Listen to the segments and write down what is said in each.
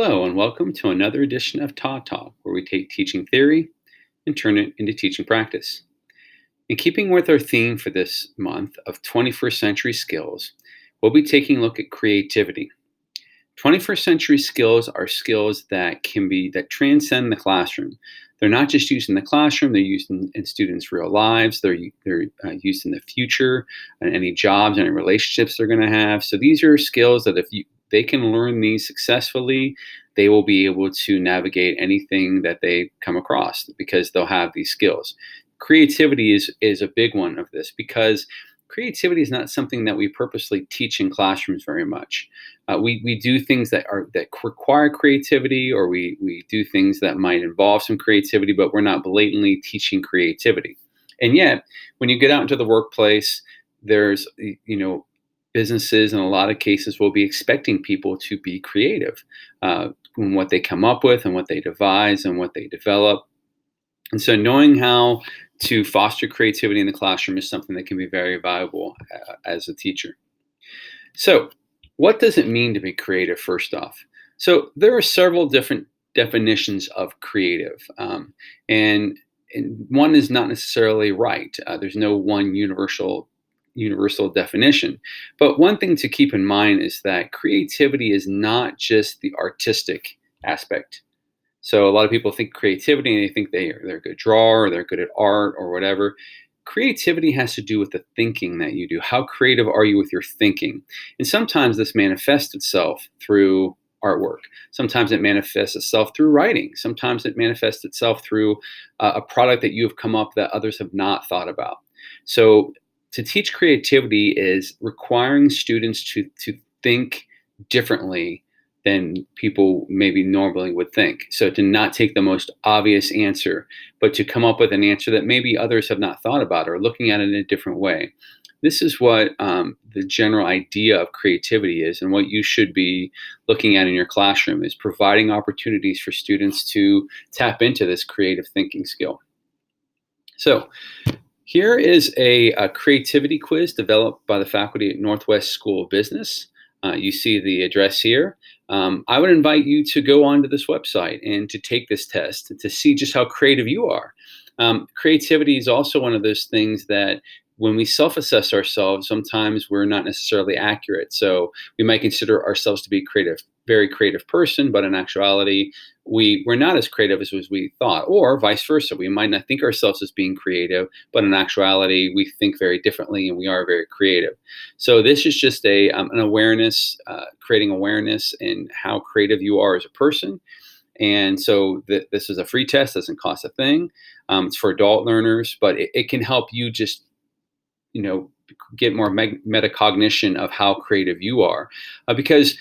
Hello, and welcome to another edition of Todd Talk, where we take teaching theory and turn it into teaching practice. In keeping with our theme for this month of 21st century skills, we'll be taking a look at creativity. 21st century skills are skills that transcend the classroom. They're not just used in the classroom; they're used in students' real lives. They're used in the future, and any jobs, any relationships they're going to have. So these are skills that they can learn these successfully, they will be able to navigate anything that they come across because they'll have these skills. Creativity is a big one of this because creativity is not something that we purposely teach in classrooms very much. We do things that require creativity, or we do things that might involve some creativity, but we're not blatantly teaching creativity. And yet, when you get out into the workplace, there's businesses in a lot of cases will be expecting people to be creative in what they come up with and what they devise and what they develop. And so knowing how to foster creativity in the classroom is something that can be very valuable as a teacher. So what does it mean to be creative, first off? So there are several different definitions of creative, and one is not necessarily right. There's no one universal definition. But one thing to keep in mind is that creativity is not just the artistic aspect. So a lot of people think creativity and they think they're a good drawer or they're good at art or whatever. Creativity has to do with the thinking that you do. How creative are you with your thinking? And sometimes this manifests itself through artwork. Sometimes it manifests itself through writing. Sometimes it manifests itself through a product that you have come up that others have not thought about. So to teach creativity is requiring students to think differently than people maybe normally would think. So to not take the most obvious answer, but to come up with an answer that maybe others have not thought about or looking at it in a different way. This is what the general idea of creativity is, and what you should be looking at in your classroom is providing opportunities for students to tap into this creative thinking skill. So here is a creativity quiz developed by the faculty at Northwest School of Business. You see the address here. I would invite you to go onto this website and to take this test to see just how creative you are. Creativity is also one of those things that when we self-assess ourselves, sometimes we're not necessarily accurate. So we might consider ourselves to be creative, very creative person, but in actuality, we're not as creative as we thought, or vice versa. We might not think ourselves as being creative, but in actuality, we think very differently and we are very creative. So this is just an awareness, creating awareness in how creative you are as a person. And so this is a free test, doesn't cost a thing. It's for adult learners, but it can help you just get more metacognition of how creative you are, because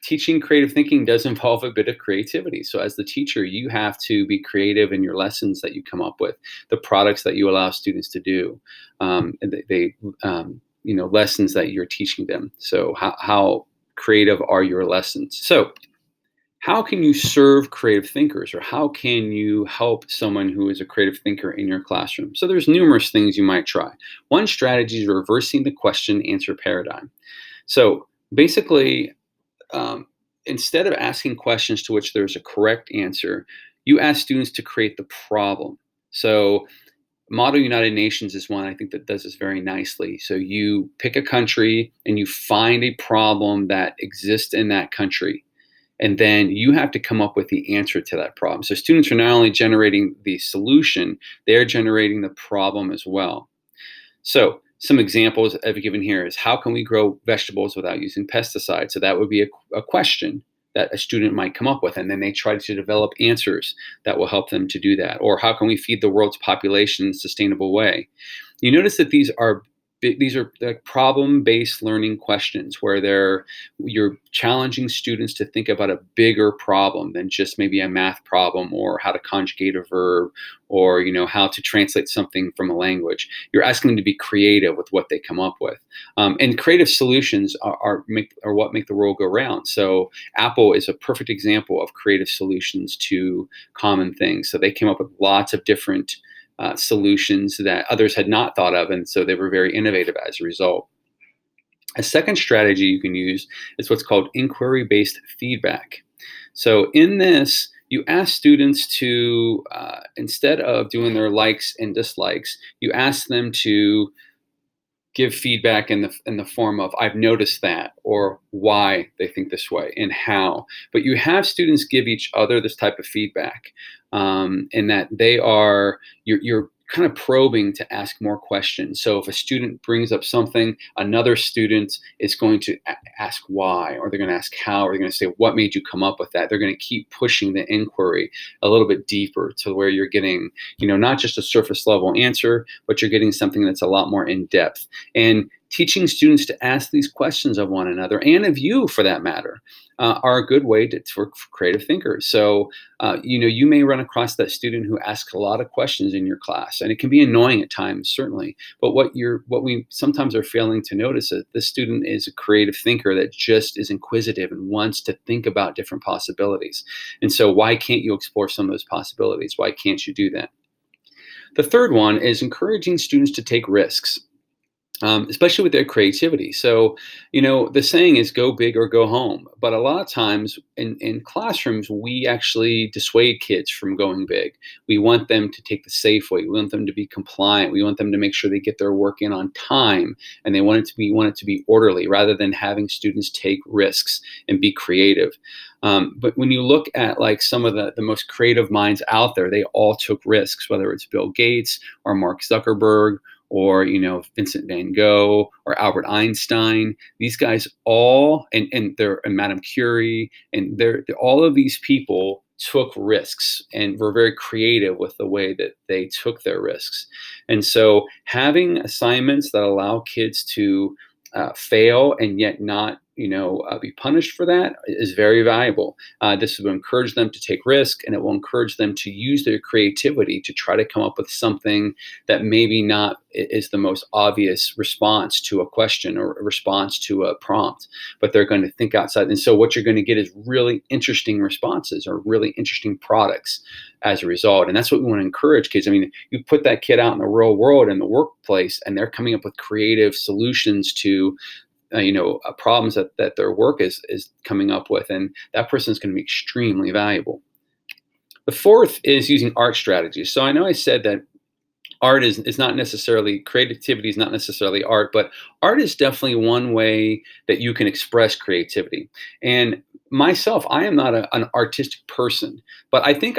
teaching creative thinking does involve a bit of creativity. So as the teacher, you have to be creative in your lessons that you come up with, the products that you allow students to do, lessons that you're teaching them. So how creative are your lessons? So how can you serve creative thinkers, or how can you help someone who is a creative thinker in your classroom? So there's numerous things you might try. One strategy is reversing the question answer paradigm. So basically, instead of asking questions to which there's a correct answer, you ask students to create the problem. So Model United Nations is one I think that does this very nicely. So you pick a country and you find a problem that exists in that country. And then you have to come up with the answer to that problem. So students are not only generating the solution, they're generating the problem as well. So some examples I've given here is, how can we grow vegetables without using pesticides? So that would be a question that a student might come up with, and then they try to develop answers that will help them to do that. Or how can we feed the world's population in a sustainable way? You notice that these are like problem-based learning questions where you're challenging students to think about a bigger problem than just maybe a math problem, or how to conjugate a verb, or how to translate something from a language. You're asking them to be creative with what they come up with, and creative solutions are what make the world go round. So Apple is a perfect example of creative solutions to common things. So they came up with lots of different solutions that others had not thought of, and so they were very innovative as a result. A second strategy you can use is what's called inquiry-based feedback. So in this, you ask students to, instead of doing their likes and dislikes, you ask them to give feedback in the form of I've noticed that, or why they think this way and how. But you have students give each other this type of feedback, in that you're kind of probing to ask more questions. So if a student brings up something, another student is going to ask why, or they're going to ask how, or they're going to say what made you come up with that. They're going to keep pushing the inquiry a little bit deeper to where you're getting, not just a surface level answer, but you're getting something that's a lot more in depth. And teaching students to ask these questions of one another, and of you for that matter, are a good way for creative thinkers. So, you may run across that student who asks a lot of questions in your class, and it can be annoying at times, certainly. But what we sometimes are failing to notice is this student is a creative thinker that just is inquisitive and wants to think about different possibilities. And so, why can't you explore some of those possibilities? Why can't you do that? The third one is encouraging students to take risks, especially with their creativity. So, the saying is go big or go home. But a lot of times in classrooms, we actually dissuade kids from going big. We want them to take the safe way. We want them to be compliant. We want them to make sure they get their work in on time, and they want it to be orderly, rather than having students take risks and be creative. But when you look at like some of the most creative minds out there, they all took risks, whether it's Bill Gates or Mark Zuckerberg, or Vincent van Gogh or Albert Einstein. These guys all, and Madame Curie, and they're all of these people took risks and were very creative with the way that they took their risks. And so having assignments that allow kids to fail and yet not be punished for that is very valuable. This will encourage them to take risk, and it will encourage them to use their creativity to try to come up with something that maybe not is the most obvious response to a question or a response to a prompt, but they're going to think outside. And so what you're going to get is really interesting responses or really interesting products as a result. And that's what we want to encourage kids. I mean, you put that kid out in the real world, in the workplace, and they're coming up with creative solutions to problems that their work is coming up with, and that person is going to be extremely valuable. The fourth is using art strategies. So I know I said that art is not necessarily, creativity is not necessarily art, but art is definitely one way that you can express creativity. And myself, I am not an artistic person, but I think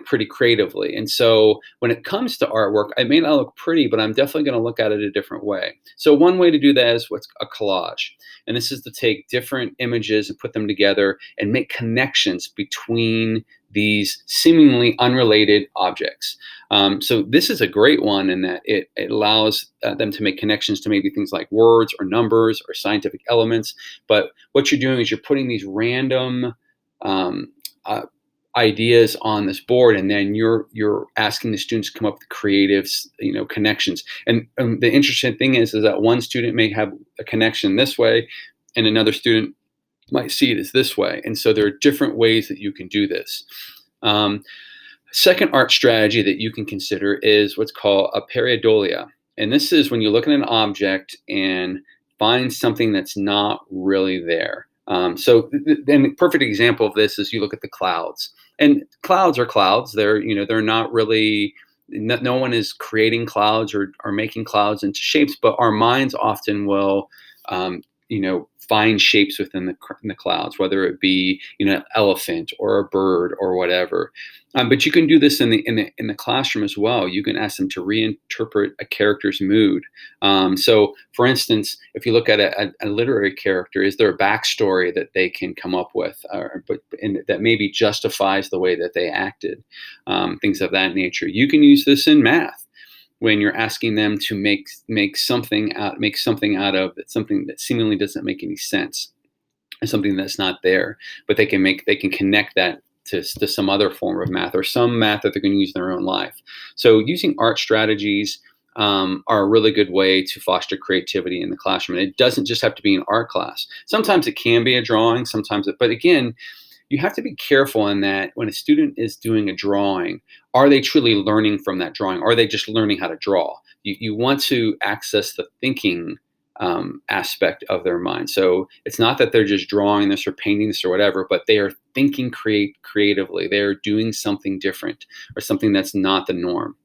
pretty creatively. And so when it comes to artwork, it may not look pretty, but I'm definitely going to look at it a different way. So one way to do that is what's a collage. And this is to take different images and put them together and make connections between these seemingly unrelated objects. So this is a great one in that it allows them to make connections to maybe things like words or numbers or scientific elements. But what you're doing is you're putting these random uh, ideas on this board, and then you're asking the students to come up with creative, connections. And the interesting thing is that one student may have a connection this way, and another student might see it as this way. And so there are different ways that you can do this. Second art strategy that you can consider is what's called a pareidolia. And this is when you look at an object and find something that's not really there. And a perfect example of this is you look at the clouds. And clouds are clouds. They're not really, no one is creating clouds or making clouds into shapes, but our minds often will, find shapes within the clouds, whether it be an elephant or a bird or whatever. But you can do this in the classroom as well. You can ask them to reinterpret a character's mood. So, for instance, if you look at a literary character, is there a backstory that they can come up with, and that maybe justifies the way that they acted? Things of that nature. You can use this in math when you're asking them to make something out of something that seemingly doesn't make any sense, or something that's not there, but they can connect that to some other form of math, or some math that they're going to use in their own life. So using art strategies are a really good way to foster creativity in the classroom. And it doesn't just have to be an art class. Sometimes it can be a drawing, but again, you have to be careful in that when a student is doing a drawing, are they truly learning from that drawing? Or are they just learning how to draw? You want to access the thinking aspect of their mind. So it's not that they're just drawing this or painting this or whatever, but they are thinking creatively. They're doing something different or something that's not the norm.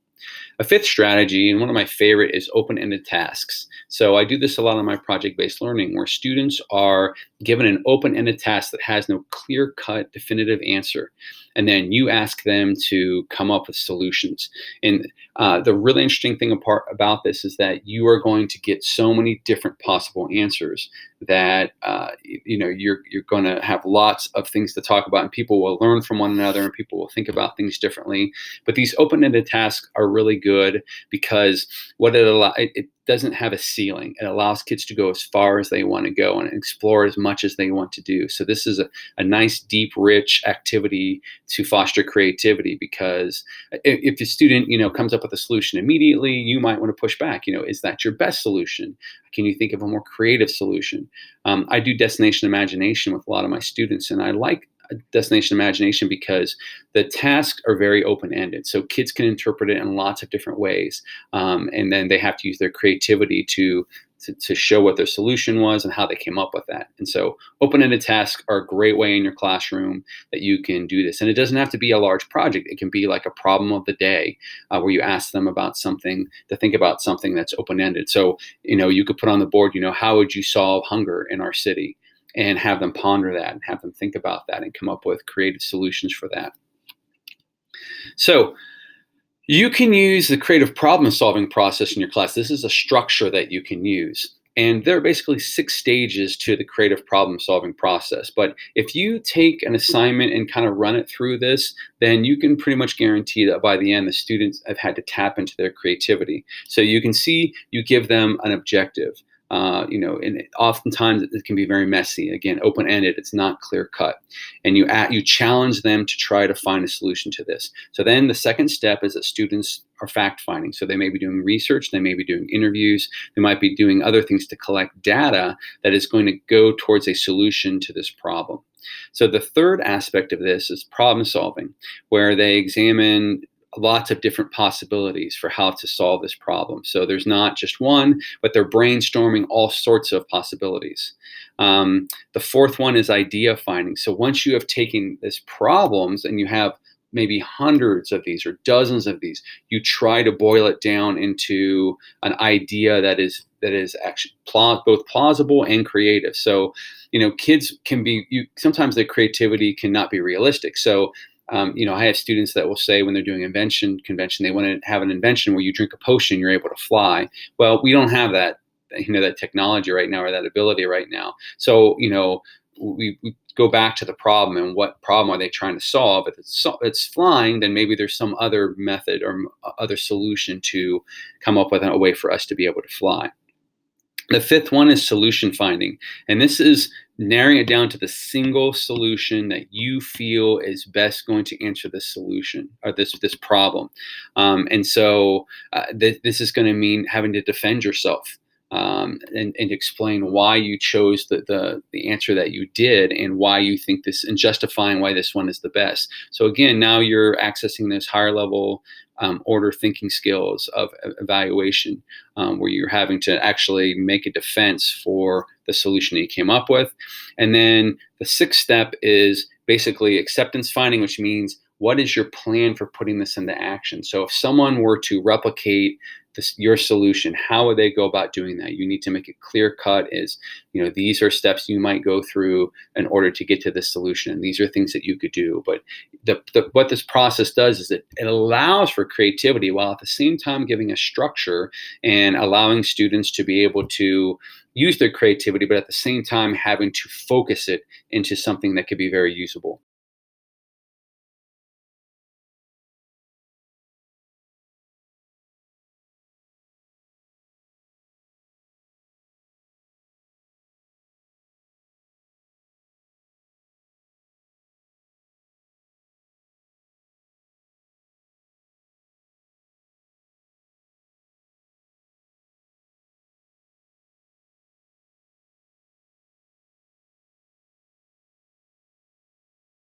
A fifth strategy, and one of my favorite, is open-ended tasks. So I do this a lot on my project-based learning, where students are given an open-ended task that has no clear-cut, definitive answer. And then you ask them to come up with solutions. And the really interesting thing about this is that you are going to get so many different possible answers that you're going to have lots of things to talk about, and people will learn from one another, and people will think about things differently. But these open-ended tasks are really good because it doesn't have a ceiling. It allows kids to go as far as they want to go and explore as much as they want to do. So this is a nice, deep, rich activity to foster creativity, because if a student, comes up with a solution immediately, you might want to push back. Is that your best solution? Can you think of a more creative solution? I do destination imagination with a lot of my students, and I like destination imagination because the tasks are very open-ended. So kids can interpret it in lots of different ways. And then they have to use their creativity to show what their solution was and how they came up with that. And so open-ended tasks are a great way in your classroom that you can do this. And it doesn't have to be a large project. It can be like a problem of the day, where you ask them about something, to think about something that's open-ended. So, you could put on the board, how would you solve hunger in our city? And have them ponder that and have them think about that and come up with creative solutions for that. So you can use the creative problem solving process in your class. This is a structure that you can use. And there are basically 6 stages to the creative problem solving process. But if you take an assignment and kind of run it through this, then you can pretty much guarantee that by the end, the students have had to tap into their creativity. So you can see, you give them an objective. And oftentimes it can be very messy. Again, open-ended, it's not clear-cut. And you challenge them to try to find a solution to this. So then the second step is that students are fact-finding. So they may be doing research, they may be doing interviews, they might be doing other things to collect data that is going to go towards a solution to this problem. So the third aspect of this is problem solving, where they examine lots of different possibilities for how to solve this problem. So there's not just one, but they're brainstorming all sorts of possibilities. The fourth one is idea finding. So once you have taken these problems and you have maybe hundreds of these or dozens of these, you try to boil it down into an idea that is actually both plausible and creative. So, kids can be, sometimes their creativity cannot be realistic. So I have students that will say, when they're doing invention convention, they want to have an invention where you drink a potion, you're able to fly. Well, we don't have that, that technology right now, or that ability right now. So, we go back to the problem, and what problem are they trying to solve? If it's flying, then maybe there's some other method or other solution to come up with a way for us to be able to fly. The fifth one is solution finding. And this is narrowing it down to the single solution that you feel is best going to answer this solution or this problem. And so this is going to mean having to defend yourself. And explain why you chose the answer that you did, and why you think this, and justifying why this one is the best. So again, now you're accessing those higher level order thinking skills of evaluation, where you're having to actually make a defense for the solution that you came up with. And then the sixth step is basically acceptance finding, which means, what is your plan for putting this into action? So if someone were to replicate your solution, how would they go about doing that? You need to make it clear cut. These are steps you might go through in order to get to this solution. And these are things that you could do. But what this process does is it allows for creativity, while at the same time giving a structure and allowing students to be able to use their creativity, but at the same time having to focus it into something that could be very usable.